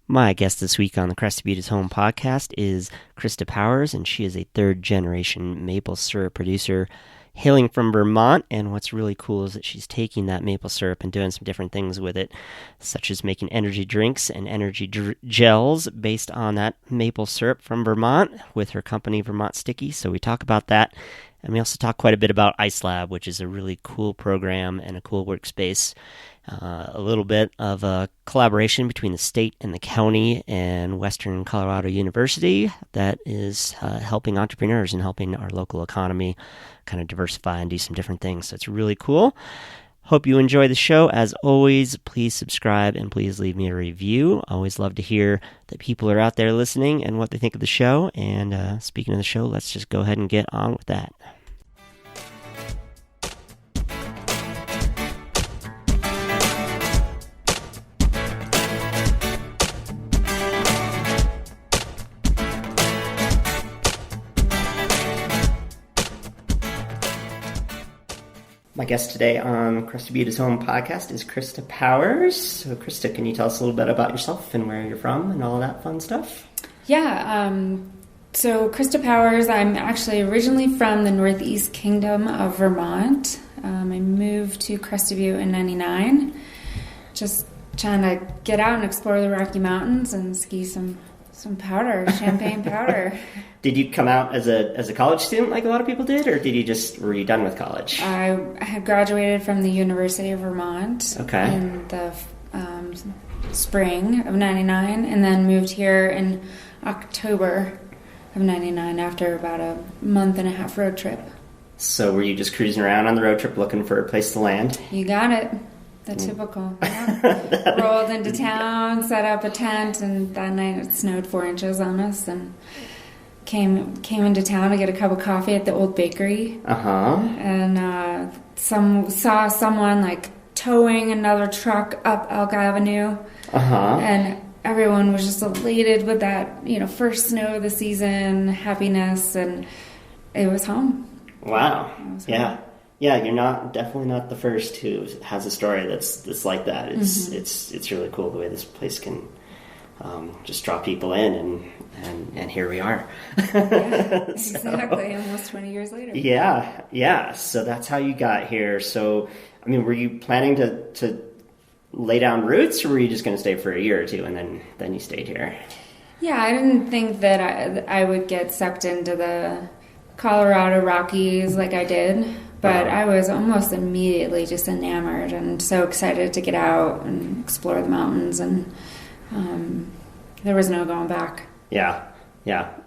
My guest this week on the Crested Butte Home podcast is Krista Powers, and she is a third-generation maple syrup producer hailing from Vermont. And what's really cool is that she's taking that maple syrup and doing some different things with it, such as making energy drinks and energy gels based on that maple syrup from Vermont with her company, Vermont Sticky. So we talk about that. And we also talk quite a bit about ICELab, which is a really cool program and a cool workspace. A little bit of a collaboration between the state and the county and Western Colorado University that is helping entrepreneurs and helping our local economy kind of diversify and do some different things. So it's really cool. Hope you enjoy the show. As always, please subscribe and please leave me a review. I always love to hear that people are out there listening and what they think of the show. And speaking of the show, let's just go ahead and get on with that. My guest today on Crested Butte's Home podcast is Krista Powers. So, Krista, can you tell us a little bit about yourself and where you're from and all that fun stuff? Yeah, so Krista Powers, I'm actually originally from the Northeast Kingdom of Vermont. I moved to Crested Butte in 99, just trying to get out and explore the Rocky Mountains and ski some powder, champagne powder. Did you come out as a college student like a lot of people did, or were you done with college? I had graduated from the University of Vermont in the spring of 99, and then moved here in October of 99 after about a month and a half road trip. So were you just cruising around on the road trip looking for a place to land? You got it. The typical. Yeah. Rolled into town, set up a tent, and that night it snowed 4 inches on us, and came into town to get a cup of coffee at the old bakery. And saw someone like towing another truck up Elk Avenue. And everyone was just elated with that, first snow of the season, happiness, and it was home. Wow. Yeah. Yeah, you're definitely not the first who has a story that's like that. It's really cool the way this place can just draw people in, and here we are. Yeah, exactly. Almost 20 years later. Yeah. So that's how you got here. So, I mean, were you planning to lay down roots, or were you just going to stay for a year or two and then you stayed here? Yeah, I didn't think that I would get sucked into the Colorado Rockies like I did. But I was almost immediately just enamored and so excited to get out and explore the mountains, and there was no going back. Yeah.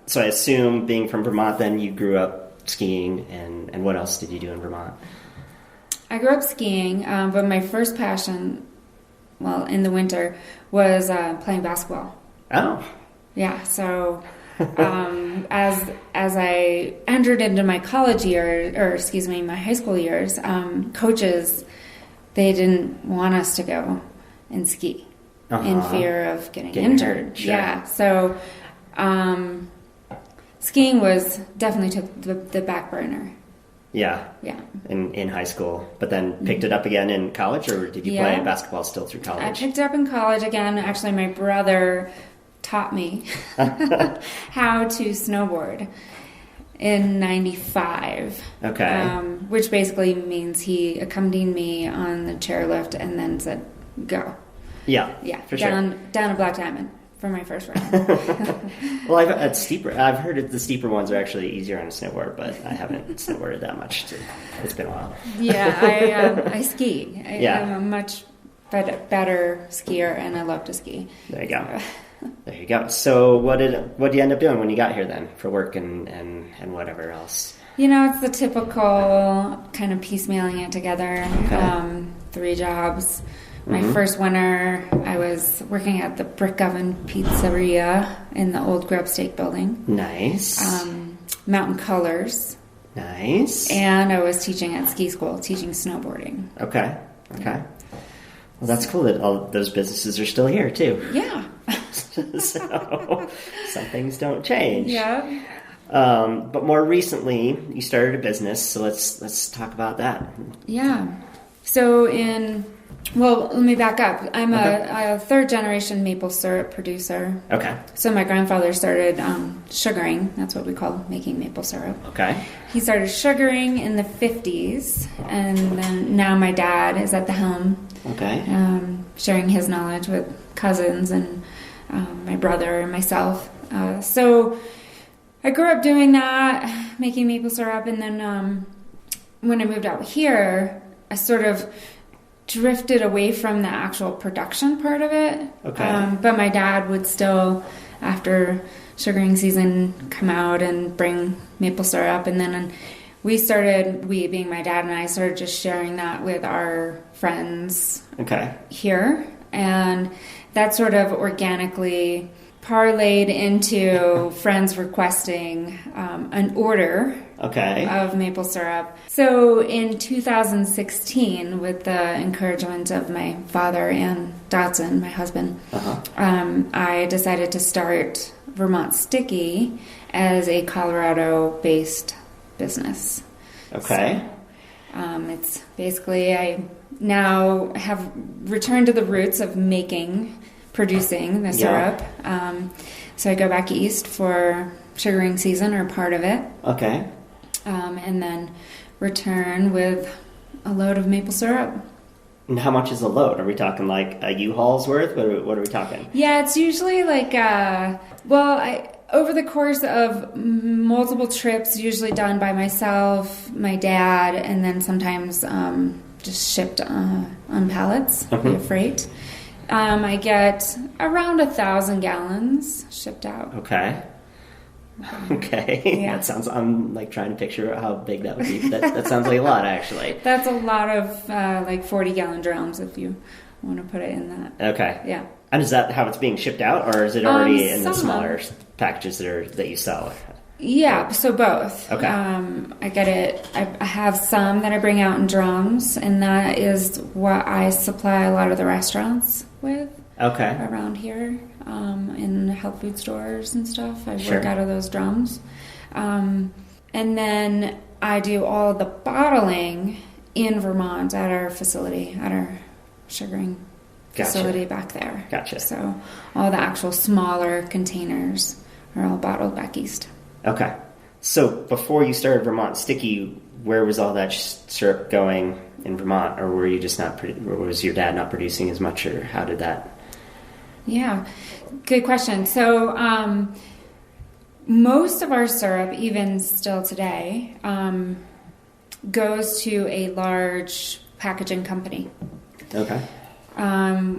So I assume, being from Vermont, then you grew up skiing, and what else did you do in Vermont? I grew up skiing, but my first passion, in the winter, was playing basketball. Oh. Yeah, so... as I entered into my college year, my high school years, coaches, they didn't want us to go and ski in fear of getting injured. Sure. Yeah, so skiing definitely took the back burner. Yeah. In high school, but then picked it up again in college, or did you play basketball still through college? I picked it up in college again. Actually, my brother taught me how to snowboard in 95. Okay. Which basically means he accompanied me on the chairlift and then said, go. Yeah, for down sure. a Black Diamond for my first round. Well, I've heard that the steeper ones are actually easier on a snowboard, but I haven't snowboarded that much. It's been a while. Yeah, I ski. I'm a much better skier, and I love to ski. There you go. There you go. So what did you end up doing when you got here then, for work and whatever else? It's the typical kind of piecemealing it together. Okay. 3 jobs. My first winter, I was working at the Brick Oven Pizzeria in the old Grub Steak building. Nice. Mountain Colors. Nice. And I was teaching at ski school, teaching snowboarding. Okay. Well, that's cool that all those businesses are still here too. Yeah. So some things don't change. Yeah. But more recently, you started a business, so let's talk about that. Yeah. So in Well, let me back up. I'm a third-generation maple syrup producer. Okay. So my grandfather started sugaring. That's what we call making maple syrup. Okay. He started sugaring in the 50s, and then now my dad is at the helm. Okay. Sharing his knowledge with cousins and my brother and myself. So I grew up doing that, making maple syrup, and then when I moved out here, I sort of drifted away from the actual production part of it. Okay. But my dad would still, after sugaring season, come out and bring maple syrup. And then we being my dad and I, started just sharing that with our friends here. And that sort of organically parlayed into friends requesting an order of maple syrup. So in 2016, with the encouragement of my father and Dotson, my husband, I decided to start Vermont Sticky as a Colorado-based business. Okay. So, it's basically, I now have returned to the roots of producing the syrup. So I go back east for sugaring season, or part of it. Okay. And then return with a load of maple syrup. And how much is a load? Are we talking like a U-Haul's worth? What are we talking? Yeah, it's usually like, over the course of multiple trips, usually done by myself, my dad, and then sometimes just shipped on pallets via freight. I get around 1,000 gallons shipped out. Okay. Okay. Yeah. That sounds, I'm like trying to picture how big that would be. That sounds like a lot, actually. That's a lot of like 40-gallon drums if you want to put it in that. Okay. Yeah. And is that how it's being shipped out, or is it already in the smaller packages that you sell? Yeah, so both. Okay. I get it. I have some that I bring out in drums, and that is what I supply a lot of the restaurants with. Okay. Around here, in health food stores and stuff. I work out of those drums. And then I do all the bottling in Vermont at our facility, at our sugaring facility back there. Gotcha. So all the actual smaller containers are all bottled back east. Okay. So before you started Vermont Sticky, where was all that syrup going in Vermont? Or were you just or was your dad not producing as much, or how did that? Yeah, good question. So most of our syrup, even still today, goes to a large packaging company. Okay.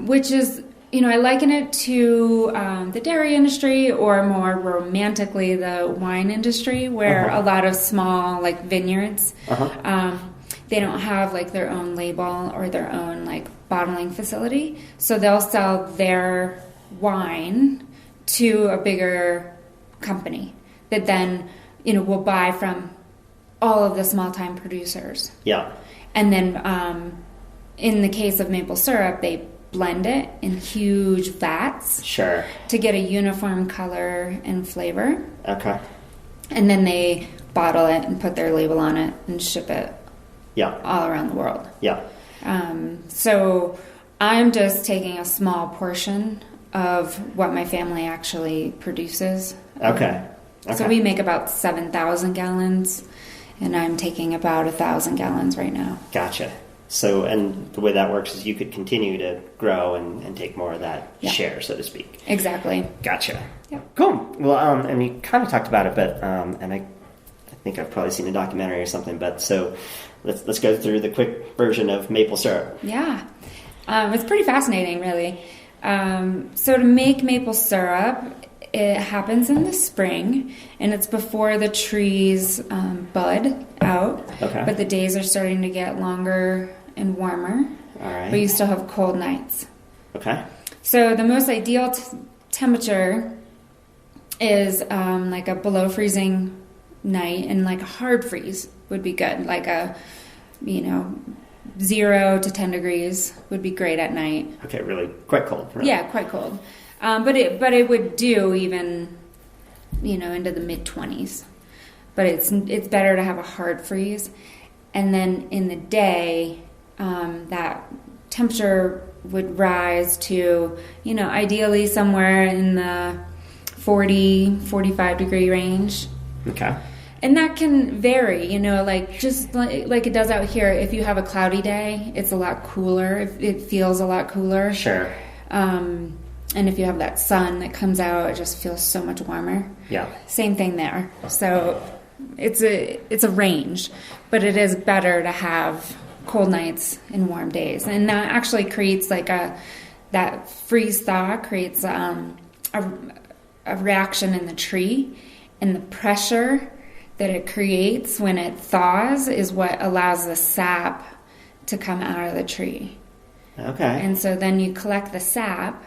Which is, I liken it to the dairy industry, or more romantically the wine industry, where a lot of small like vineyards, they don't have like their own label or their own like bottling facility, so they'll sell their wine to a bigger company that then will buy from all of the small time producers. Yeah. And then in the case of maple syrup, they blend it in huge vats. Sure. To get a uniform color and flavor. Okay. And then they bottle it and put their label on it and ship it. Yeah. All around the world. Yeah. So I'm just taking a small portion of what my family actually produces. Okay. So we make about 7,000 gallons, and I'm taking about 1,000 gallons right now. Gotcha. So, and the way that works is you could continue to grow and take more of that share, so to speak. Exactly. Gotcha. Yeah. Cool. Well, and you kind of talked about it, but and I think I've probably seen a documentary or something. But so let's go through the quick version of maple syrup. Yeah, it's pretty fascinating, really. So to make maple syrup, it happens in the spring, and it's before the trees bud out. Okay. But the days are starting to get longer and warmer. All right. But you still have cold nights. Okay. So the most ideal temperature is like a below freezing night, and like a hard freeze would be good. Like a, 0 to 10 degrees would be great at night. Okay, really quite cold. Right? Yeah, quite cold. But it would do even, into the mid-20s. But it's better to have a hard freeze. And then in the day, that temperature would rise to, ideally somewhere in the 45 degree range. Okay. And that can vary, just like it does out here. If you have a cloudy day, it's a lot cooler. It feels a lot cooler. Sure. And if you have that sun that comes out, it just feels so much warmer. Yeah. Same thing there. So it's a range, but it is better to have cold nights and warm days. And that actually creates that freeze thaw creates a reaction in the tree, and the pressure that it creates when it thaws is what allows the sap to come out of the tree. Okay. And so then you collect the sap,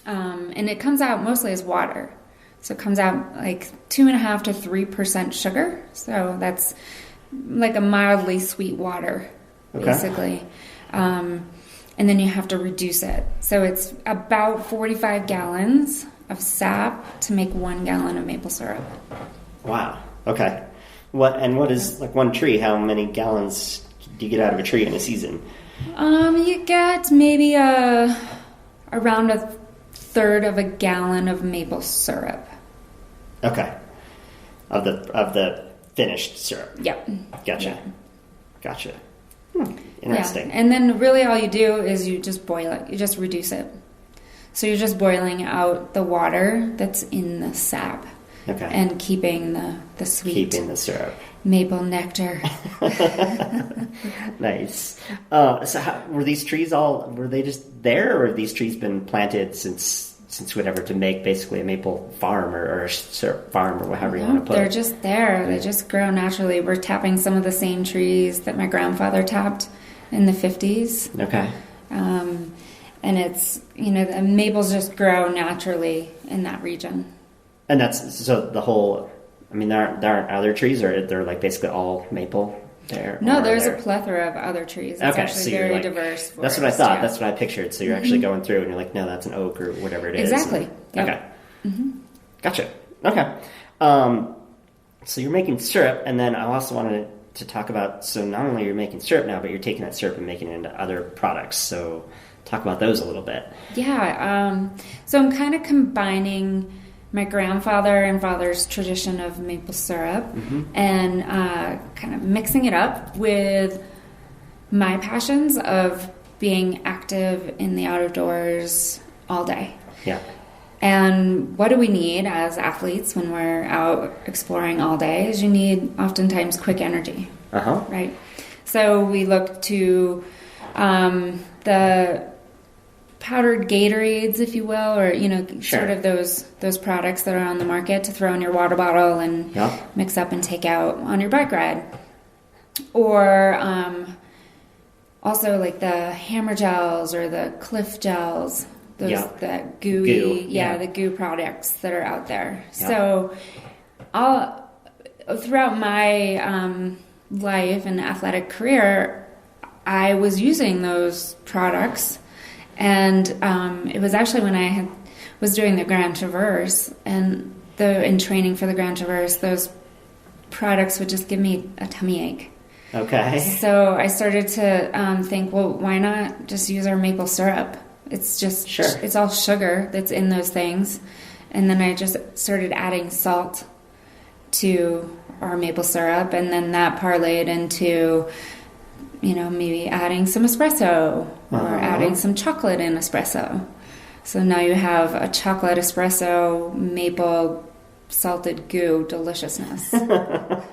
and it comes out mostly as water. So it comes out like 2.5% to 3% sugar. So that's like a mildly sweet water, basically. And then you have to reduce it. So it's about 45 gallons of sap to make 1 gallon of maple syrup. Wow. Okay. What is, like, one tree? How many gallons do you get out of a tree in a season? You get maybe around a third of a gallon of maple syrup. Okay. Of the finished syrup. Yep. Gotcha. Interesting. Yeah. And then really all you do is you just boil it. You just reduce it. So you're just boiling out the water that's in the sap. Okay. And keeping the sweet. Keeping the syrup. Maple nectar. Nice. So were these trees were they just there, or have these trees been planted since whatever to make basically a maple farm or a syrup farm or whatever you want to put it? They're just there. They just grow naturally. We're tapping some of the same trees that my grandfather tapped in the 50s. Okay. And it's, the maples just grow naturally in that region. And that's, so the whole, there aren't other trees, or they're like basically all maple there? No, there's a plethora of other trees. It's actually very diverse. That's what I thought. Yeah. That's what I pictured. So you're actually going through and you're like, no, that's an oak or whatever it is. Exactly. Yep. Okay. Mm-hmm. Gotcha. Okay. So you're making syrup, and then I also wanted to talk about, so not only you're making syrup now, but you're taking that syrup and making it into other products. So talk about those a little bit. Yeah. So I'm kind of combining my grandfather and father's tradition of maple syrup, and kind of mixing it up with my passions of being active in the outdoors all day. Yeah. And what do we need as athletes when we're out exploring all day is you need oftentimes quick energy. Right? So we look to the powdered Gatorades, if you will, or, sort of those products that are on the market to throw in your water bottle and mix up and take out on your bike ride. Or also like the hammer gels or the Cliff gels, that gooey, the goo products that are out there. So throughout my life and athletic career, I was using those products. And it was actually when I was doing the Grand Traverse and in training for the Grand Traverse, those products would just give me a tummy ache. Okay. So I started to think, well, why not just use our maple syrup? It's just, it's all sugar that's in those things. And then I just started adding salt to our maple syrup, and then that parlayed into maybe adding some espresso or adding some chocolate in espresso. So now you have a chocolate espresso maple salted goo deliciousness. That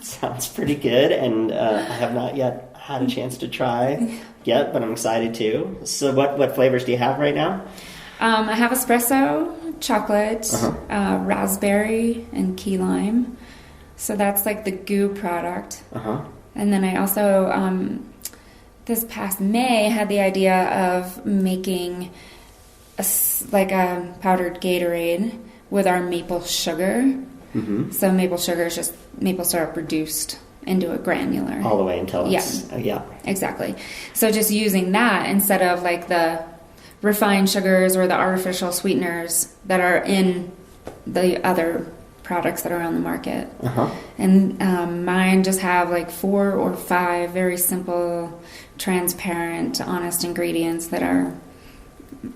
sounds pretty good, and I have not yet had a chance to try yet, but I'm excited to. So what flavors do you have right now? I have espresso, chocolate, raspberry, and key lime. So that's like the goo product. And then I also, this past May, had the idea of making a powdered Gatorade with our maple sugar. So maple sugar is just maple syrup reduced into a granular. All the way until it's... Yeah. Exactly. So just using that instead of like the refined sugars or the artificial sweeteners that are in the other products that are on the market. Uh-huh. And mine just have like 4 or 5 very simple, transparent, honest ingredients that are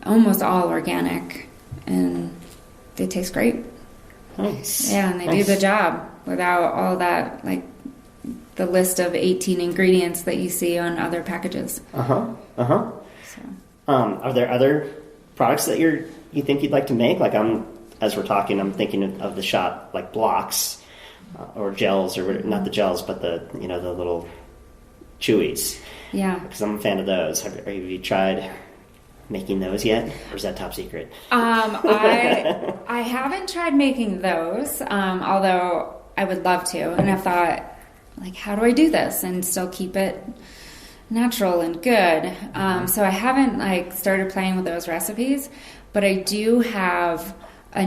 almost all organic, and they taste great. Nice. Yeah, and they do the job without all that, like the list of 18 ingredients that you see on other packages. Uh-huh. So. Are there other products that you think you'd like to make? Like as we're talking, I'm thinking of the shot like blocks or gels, or not the gels, but the little chewies. Yeah. Because I'm a fan of those. Have you tried making those yet, or is that top secret? I haven't tried making those, although I would love to, and I've thought, like, how do I do this and still keep it natural and good? So I haven't like started playing with those recipes, but I do have a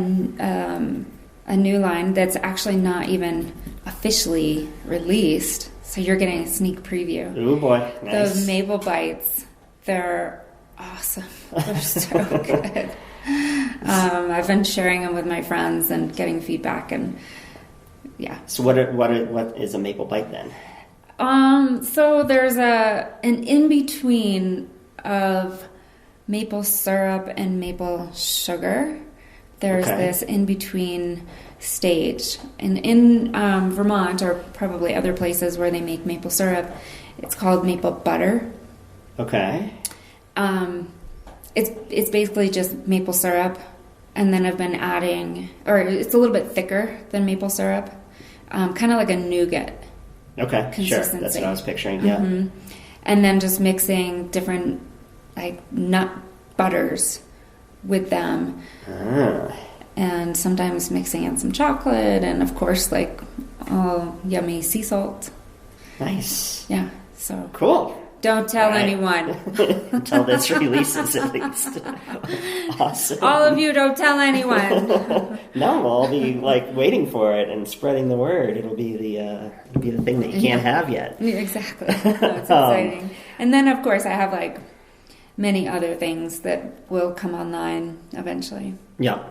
new line that's actually not even officially released. So you're getting a sneak preview. Ooh boy, nice. Those maple bites, they're awesome. They're so good. I've been sharing them with my friends and getting feedback, and yeah. So what is a maple bite then? So there's an in-between of maple syrup and maple sugar. There's this in-between stage. And in Vermont, or probably other places where they make maple syrup, it's called maple butter. Okay. It's basically just maple syrup, and then I've been adding, or it's a little bit thicker than maple syrup, kind of like a nougat. Okay, sure. That's what I was picturing, yeah. Mm-hmm. And then just mixing different, like, nut butters with them. And sometimes mixing in some chocolate, and of course, like, yummy sea salt. Nice. Yeah, so. Cool. Don't tell anyone. Until this releases, at least. Awesome. All of you, don't tell anyone. No, I'll be like waiting for it and spreading the word. It'll be the thing that you can't have yet. Yeah, exactly. That's exciting. And then, of course, I have like many other things that will come online eventually. Yeah,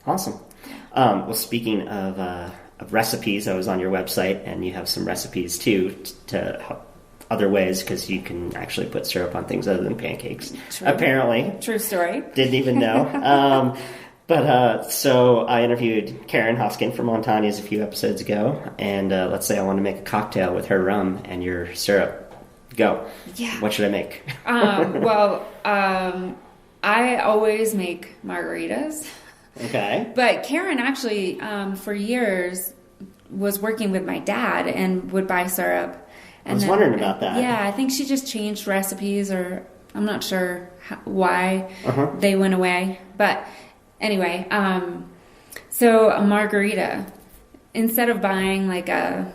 awesome. Well, speaking of recipes, I was on your website, and you have some recipes too to help. Other ways, because you can actually put syrup on things other than pancakes. True. Apparently. True story. Didn't even know. So I interviewed Karen Hoskin from Montañas a few episodes ago, and let's say I want to make a cocktail with her rum and your syrup. Go. Yeah. What should I make? I always make margaritas. Okay. But Karen actually, for years, was working with my dad and would buy syrup. I was wondering about that. Yeah, I think she just changed recipes, or I'm not sure why they went away. But anyway, so a margarita, instead of buying like a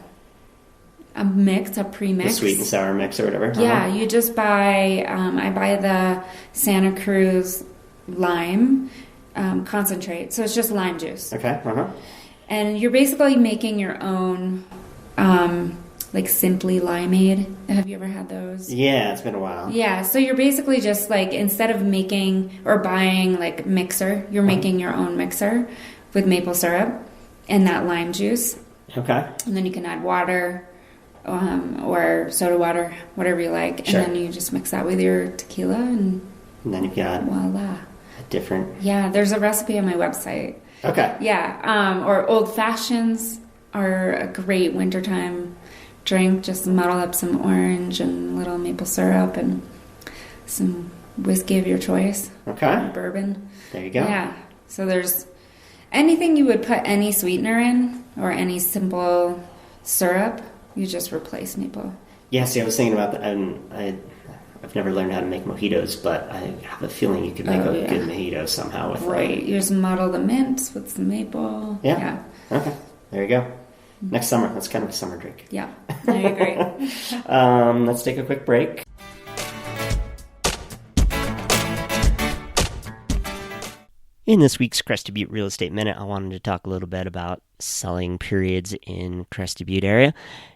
pre-mix. The sweet and sour mix or whatever. Yeah, you just buy, I buy the Santa Cruz lime concentrate. So it's just lime juice. Okay, And you're basically making your own... like Simply Limeade. Have you ever had those? Yeah, it's been a while. Yeah, so you're basically just like, instead of making or buying like mixer, you're making your own mixer with maple syrup and that lime juice. Okay. And then you can add water or soda water, whatever you like. Sure. And then you just mix that with your tequila, and then you've got voila. A different... Yeah, there's a recipe on my website. Okay. Yeah, or old fashions are a great wintertime drink. Just muddle up some orange and a little maple syrup and some whiskey of your choice. Okay. Bourbon. There you go. Yeah. So there's anything you would put any sweetener in, or any simple syrup, you just replace maple. Yeah, see, I was thinking about that, and I've never learned how to make mojitos, but I have a feeling you could make a good mojito somehow with Right. You just muddle the mint with some maple. Yeah. Okay. There you go. Next summer. That's kind of a summer drink. Yeah, I agree. Let's take a quick break. In this week's Crested Butte Real Estate Minute, I wanted to talk a little bit about selling periods in Crested Butte area.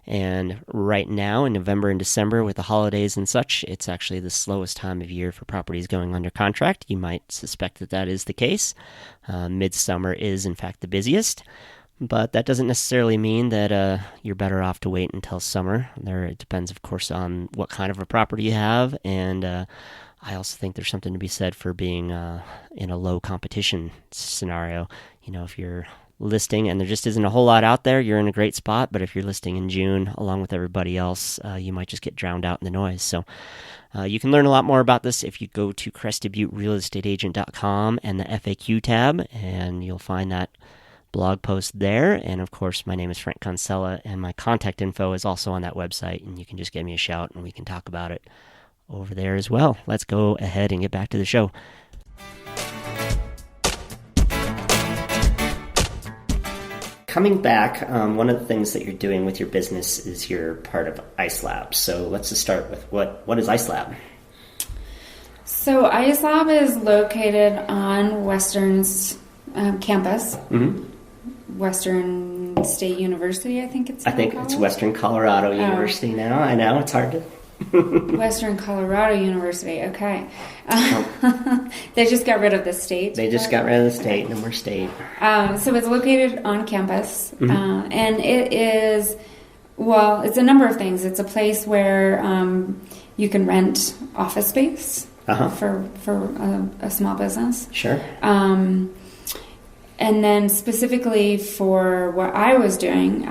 And right now, in November and December, with the holidays and such, it's actually the slowest time of year for properties going under contract. You might suspect that that is the case. Midsummer is, in fact, the busiest. but that doesn't necessarily mean that you're better off to wait until summer. It depends, of course, on what kind of a property you have, and I also think there's something to be said for being in a low competition scenario. If you're listing and there just isn't a whole lot out there, you're in a great spot. But if you're listing in June along with everybody else, you might just get drowned out in the noise. So you can learn a lot more about this if you go to CrestedButteRealEstateAgent.com and the FAQ tab, and you'll find that blog post there. And of course, my name is Frank Consella, and my contact info is also on that website, and you can just give me a shout and we can talk about it over there as well. Let's go ahead and get back to the show. Coming back, one of the things that you're doing with your business is you're part of ICELab. So let's just start with what is ICELab? So ICELab is located on Western's campus, Western State University, I think it's. I think it's Western Colorado University now. I know it's hard to. Western Colorado University. Okay. They just got rid of the state. They just got rid of the state, no more state. So it's located on campus, and it is, well, it's a number of things. It's a place where you can rent office space for a small business. Sure. And then specifically for what I was doing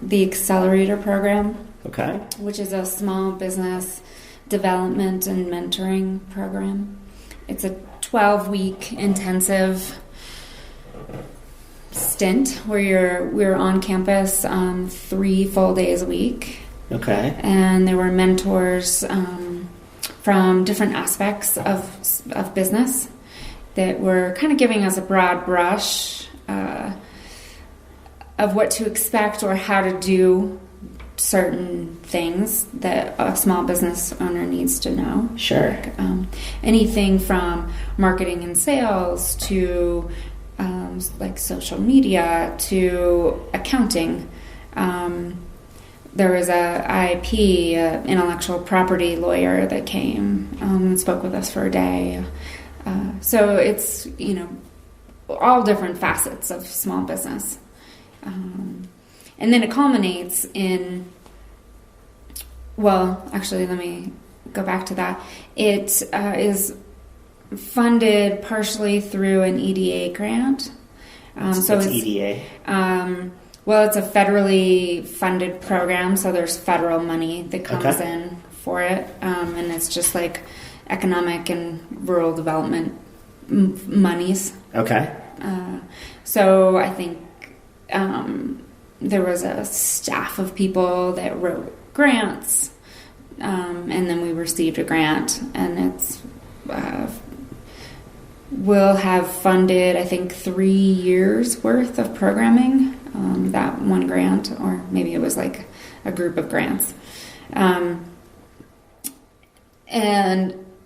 the Accelerator program. Okay. Which is a small business development and mentoring program. It's a 12-week intensive stint where we're on campus 3 full days a week. Okay. And there were mentors from different aspects of business that were kind of giving us a broad brush of what to expect or how to do certain things that a small business owner needs to know. Sure. Like, anything from marketing and sales to like social media to accounting. There was a IIP, intellectual property lawyer that came and spoke with us for a day. So it's, all different facets of small business. And then it culminates in, well, actually, let me go back to that. It is funded partially through an EDA grant. So it's EDA? Well, it's a federally funded program, so there's federal money that comes in for it. And it's just like economic and rural development monies. Okay. So I think there was a staff of people that wrote grants, and then we received a grant, and it's will have funded, I think, 3 years worth of programming, that one grant, or maybe it was like a group of grants. And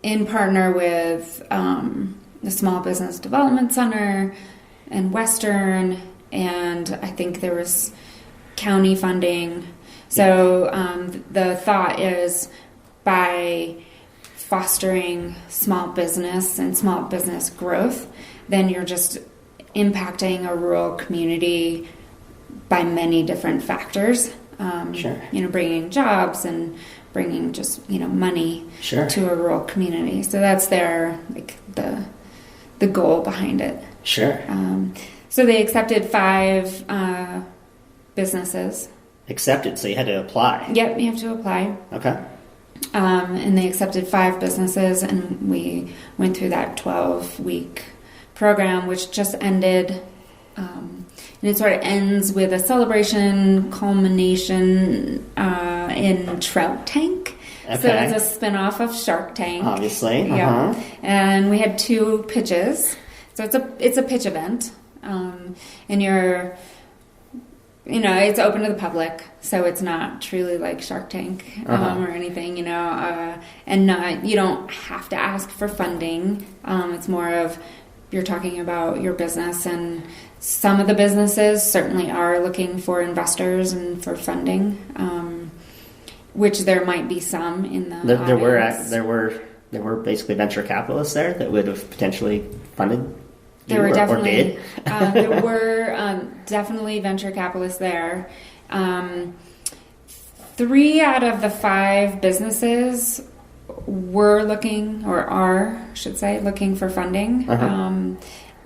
in partner with the Small Business Development Center and Western, and I think there was county funding. So the thought is by fostering small business and small business growth, then you're just impacting a rural community by many different factors. Sure. Bringing jobs and bringing just money to a rural community. So that's their the goal behind it. Sure. So they accepted 5 businesses. Accepted, so you had to apply. Yep, you have to apply. Okay. And they accepted 5 businesses, and we went through that 12-week program, which just ended. And it sort of ends with a celebration culmination in Trout Tank. Okay. So it's a spin-off of Shark Tank. Obviously. Yeah. And we had 2 pitches. So it's a pitch event. And you're, it's open to the public, so it's not truly like Shark Tank or anything, and you don't have to ask for funding. It's more of you're talking about your business, and some of the businesses certainly are looking for investors and for funding, which there might be some in the there were basically venture capitalists there that would have potentially funded There were definitely there were definitely venture capitalists there. 3 out of the 5 businesses were looking, or are, I should say, looking for funding.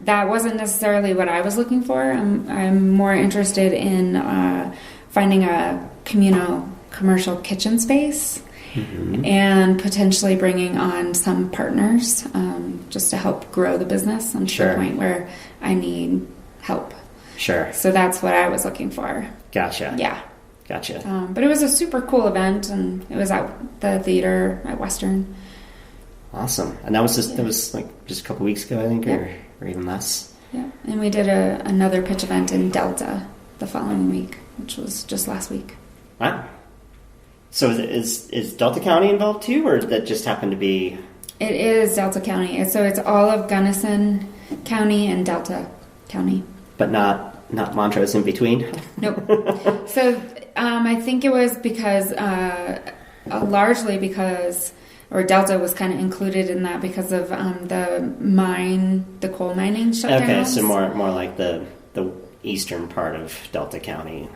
That wasn't necessarily what I was looking for. I'm more interested in finding a commercial kitchen space and potentially bringing on some partners just to help grow the business to the point where I need help. Sure. So that's what I was looking for. Gotcha. Yeah. Gotcha. But it was a super cool event, and it was at the theater at Western. Awesome. And that was just a couple weeks ago, I think, or even less. Yeah. And we did another pitch event in Delta the following week, which was just last week. Wow. So is Delta County involved too, or that just happened to be? It is Delta County. So it's all of Gunnison County and Delta County. But not Montrose in between? Nope. So I think it was because, largely because, or Delta was kind of included in that because of the coal mining shutdowns. Okay, so more like the eastern part of Delta County,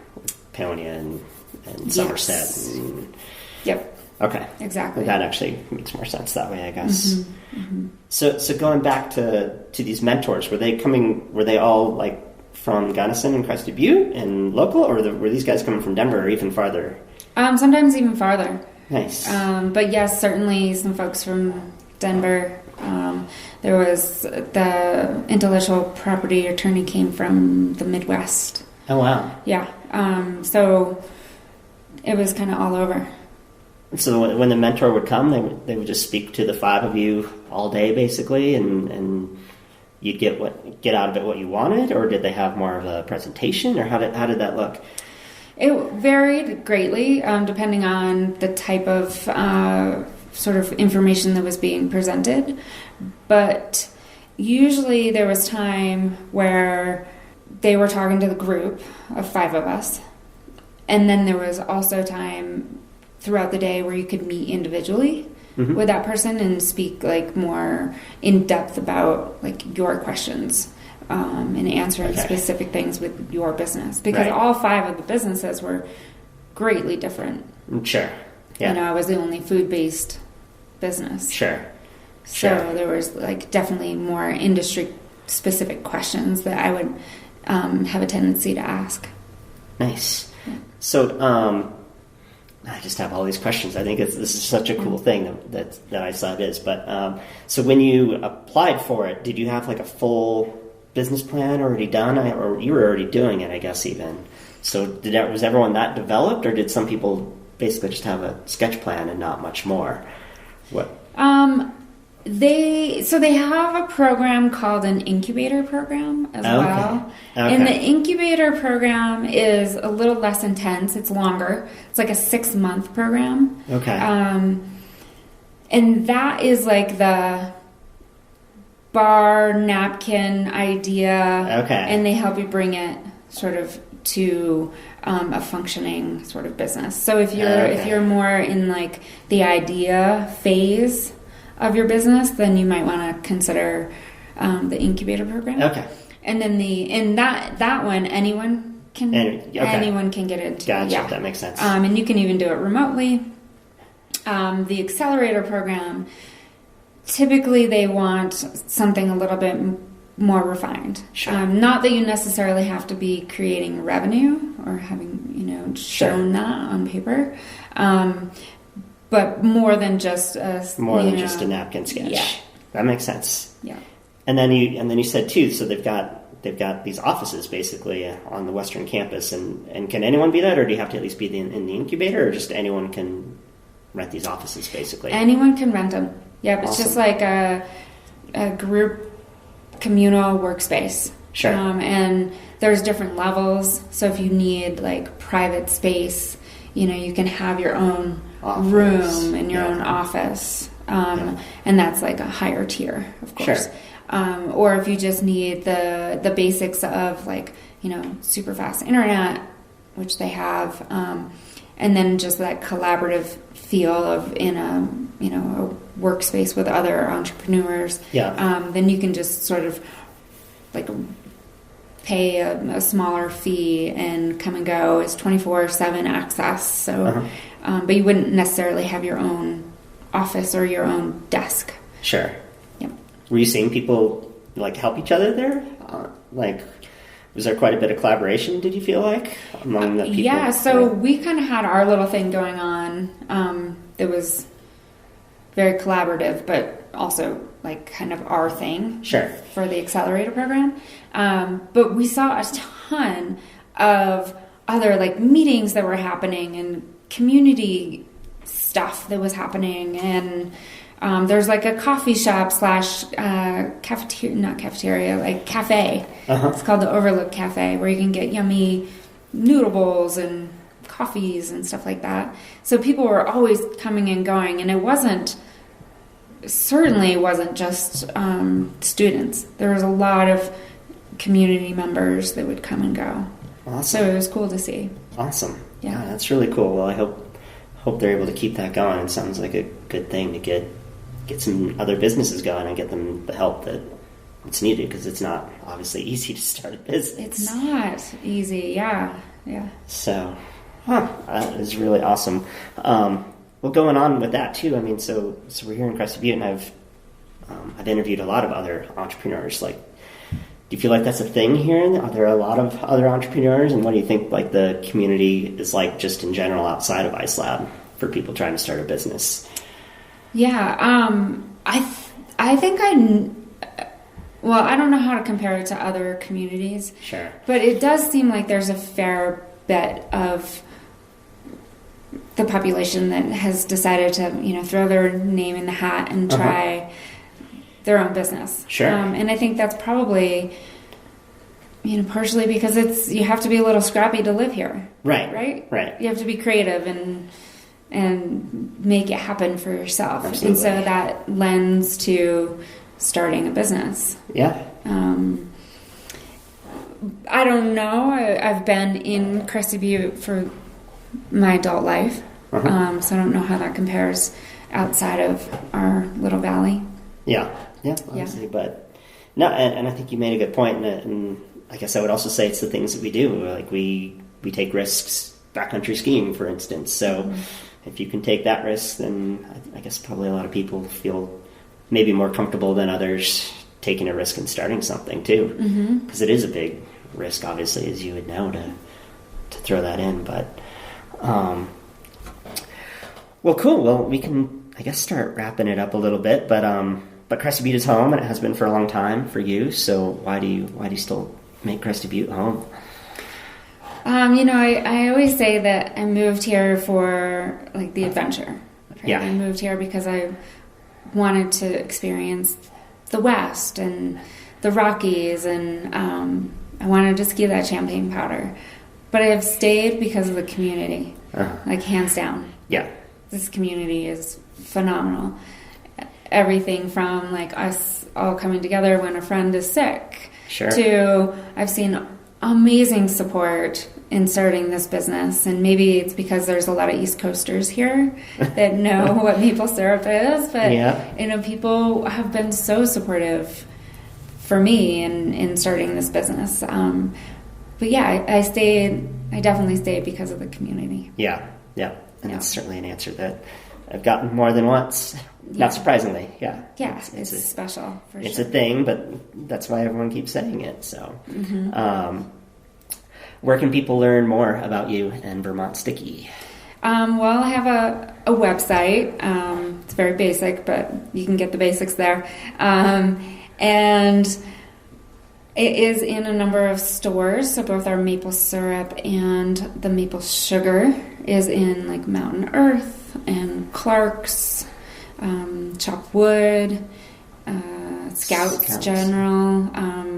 Paonia and Somerset. Yes. Yep. Okay. Exactly. That actually makes more sense that way, I guess. So going back to these mentors, were they all like from Gunnison and Crested Butte and local, or were these guys coming from Denver or even farther? Sometimes even farther. Nice. But yes, certainly some folks from Denver. There was the intellectual property attorney came from the Midwest. Oh, wow. Yeah. So it was kind of all over. So when the mentor would come, they would just speak to the 5 of you all day, basically, and you'd get out of it what you wanted, or did they have more of a presentation, or how did that look? It varied greatly depending on the type of sort of information that was being presented, but usually there was time where they were talking to the group of 5 of us, and then there was also time throughout the day where you could meet individually with that person and speak like more in depth about like your questions and answering specific things with your business, because all 5 of the businesses were greatly different. Sure. Yeah. I was the only food-based business. Sure. So there was like definitely more industry specific questions that I would have a tendency to ask. Nice. Yeah. So I just have all these questions. I think this is such a cool thing that ICELab is. But so when you applied for it, did you have like a full business plan already done, or you were already doing it, I guess, even? So was everyone that developed, or did some people basically just have a sketch plan and not much more? What? They have a program called an incubator program as well. Okay. And the incubator program is a little less intense. It's longer. It's like a 6-month program. Okay. And that is like the bar napkin idea. Okay. And they help you bring it sort of to a functioning sort of business. So if you're more in like the idea phase of your business, then you might want to consider the incubator program. Okay. And then that one anyone can get into. Gotcha. Yeah. That makes sense. And you can even do it remotely. The accelerator program, typically they want something a little bit more refined. Sure. Not that you necessarily have to be creating revenue or having shown that on paper. But more than just just a napkin sketch. Yeah. That makes sense. Yeah. And then you said too, so they've got these offices basically on the Western campus, and can anyone be that, or do you have to at least be in the incubator, or just anyone can rent these offices basically? Anyone can rent them. Yeah, it's Awesome. just like a group communal workspace. Sure. And there's different levels. So if you need like private space, you can have your own room and your own office. And that's like a higher tier, of course. Sure. Or if you just need the basics of like, super fast internet, which they have, and then just that collaborative feel of in a workspace with other entrepreneurs. Yeah. Then you can just sort of like pay a smaller fee and come and go. It's 24/7 access. So, but you wouldn't necessarily have your own office or your own desk. Sure. Yep. Were you seeing people like help each other there? Was there quite a bit of collaboration, did you feel like, among the people? Yeah, so we kind of had our little thing going on. It was very collaborative, but also like kind of our thing. Sure. For the accelerator program. But we saw a ton of other like meetings that were happening and community stuff that was happening. And there's like a coffee shop / cafeteria, not cafeteria, like cafe. It's called the Overlook Cafe, where you can get yummy noodle bowls and coffees and stuff like that. So people were always coming and going, and it certainly wasn't just students. There was a lot of community members that would come and go. Awesome. So it was cool to see. Awesome. Yeah, that's really cool. Well, I hope they're able to keep that going. It sounds like a good thing to get some other businesses going and get them the help that's needed, because it's not obviously easy to start a business. It's not easy. Yeah. So, that is really awesome. Well, going on with that too, I mean, so we're here in Crested Butte, and I've interviewed a lot of other entrepreneurs. Like, do you feel like that's a thing here? Are there a lot of other entrepreneurs, and what do you think like the community is like just in general outside of ICELab for people trying to start a business? Yeah, I think I don't know how to compare it to other communities. Sure. But it does seem like there's a fair bit of the population that has decided to, throw their name in the hat and try their own business. Sure. And I think that's probably, partially because you have to be a little scrappy to live here. Right. You have to be creative and make it happen for yourself. Absolutely. And so that lends to starting a business. Yeah. I don't know. I've been in Crested Butte for my adult life, so I don't know how that compares outside of our little valley. Yeah, obviously, but no, and I think you made a good point, and I guess I would also say it's the things that we do. Like we take risks backcountry skiing, for instance. So if you can take that risk, then I guess probably a lot of people feel maybe more comfortable than others taking a risk and starting something too, because it is a big risk, obviously, as you would know, to throw that in. But well, cool. Well, we can, I guess, start wrapping it up a little bit. But Crested Butte is home, and it has been for a long time for you. So why do you still make Crested Butte home? I always say that I moved here for like the adventure. Right? Yeah. I moved here because I wanted to experience the West and the Rockies, and I wanted to ski that champagne powder. But I have stayed because of the community, like hands down. Yeah. This community is phenomenal. Everything from like us all coming together when a friend is sick, sure, to I've seen amazing support in starting this business. And maybe it's because there's a lot of East Coasters here that know what maple syrup is, but people have been so supportive for me in starting this business. But yeah, I definitely stayed because of the community. Yeah. And that's certainly an answer that I've gotten more than once. Not surprisingly, yeah. Yeah, it's special, for sure. It's a thing, but that's why everyone keeps saying it. So, where can people learn more about you and Vermont Sticky? Well, I have a website. It's very basic, but you can get the basics there. And it is in a number of stores, so both our maple syrup and the maple sugar is in like Mountain Earth and Clark's, Chopped Wood, Scouts General,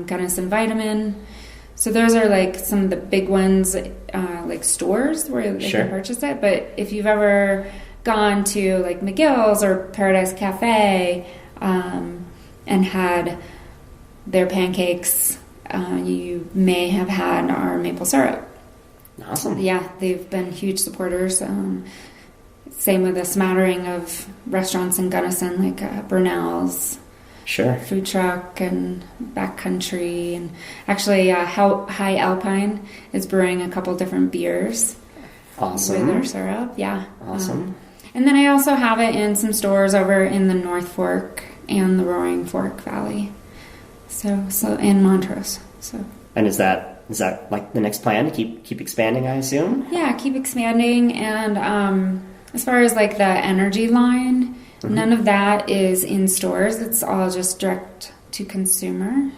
Gunnison Vitamin. So those are like some of the big ones, like stores where they can purchase it. But if you've ever gone to like McGill's or Paradise Cafe and had their pancakes, you may have had our maple syrup. Awesome. Yeah, they've been huge supporters. Same with a smattering of restaurants in Gunnison, like Burnell's, Sure. food truck and backcountry. And actually, High Alpine is brewing a couple different beers. Awesome. With their syrup, yeah. Awesome. And then I also have it in some stores over in the North Fork and the Roaring Fork Valley. So in Montrose. So. And is that like the next plan to keep expanding, I assume? Yeah, keep expanding. And as far as like the energy line, none of that is in stores. It's all just direct to consumer.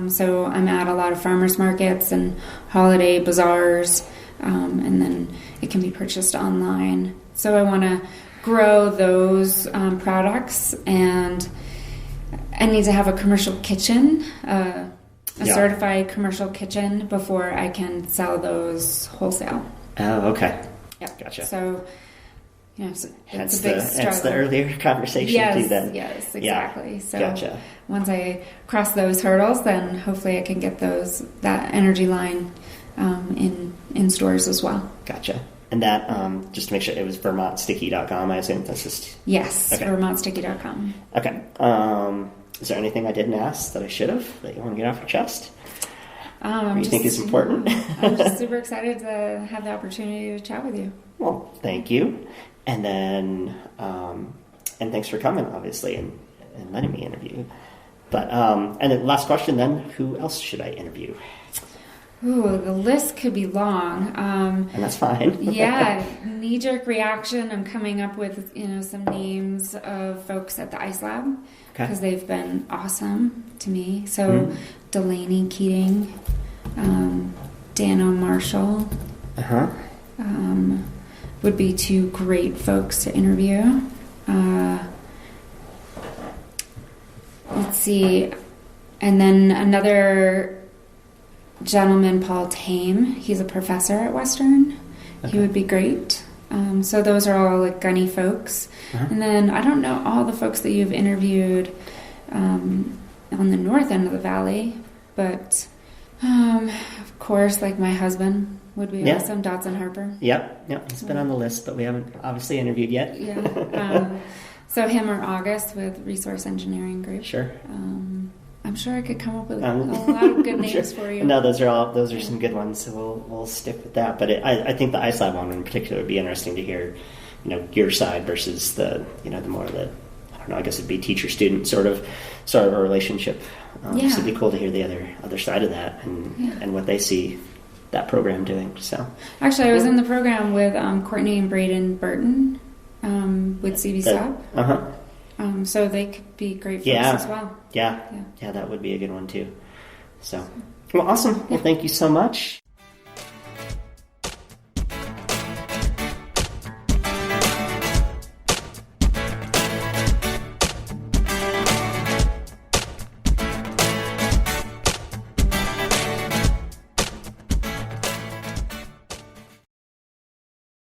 So I'm at a lot of farmers markets and holiday bazaars, and then it can be purchased online. So I want to grow those products, and I need to have a commercial kitchen, a certified commercial kitchen, before I can sell those wholesale. Oh, okay. Yeah. Gotcha. So, it's a big struggle. Hence the earlier conversation too then. Yes, exactly. Yeah. So Gotcha. Once I cross those hurdles, then hopefully I can get that energy line in stores as well. Gotcha. And that, just to make sure, it was VermontSticky.com, I assume? That's just... Yes, okay. VermontSticky.com. Okay. Is there anything I didn't ask that I should have, that you want to get off your chest? Or you think is important? I'm just super excited to have the opportunity to chat with you. Well, thank you. And then, and thanks for coming, obviously, and letting me interview. But, and the last question then, who else should I interview? Ooh, the list could be long. And that's fine. Yeah, knee-jerk reaction. I'm coming up with, some names of folks at the ICELab because they've been awesome to me. So Delaney Keating, Dano Marshall would be two great folks to interview. Let's see. And then another gentleman, Paul Tame. He's a professor at Western. Okay. He would be great. So those are all like Gunny folks. And then I don't know all the folks that you've interviewed on the north end of the valley, but of course, like my husband would be awesome, Dotson Harper. Yep. He's been on the list, but we haven't obviously interviewed yet. Yeah. So him or August with Resource Engineering Group. Sure. I'm sure I could come up with a lot of good names for you. No, those are some good ones. So we'll stick with that. But I think the ICELab one in particular would be interesting to hear, your side versus the the more the I don't know. I guess it'd be teacher-student sort of a relationship. So it'd be cool to hear the other side of that and what they see that program doing. So actually, I was in the program with Courtney and Braden Burton with CB Stop. So they could be great folks as well. Yeah, that would be a good one too. So, well, awesome. Well, thank you so much.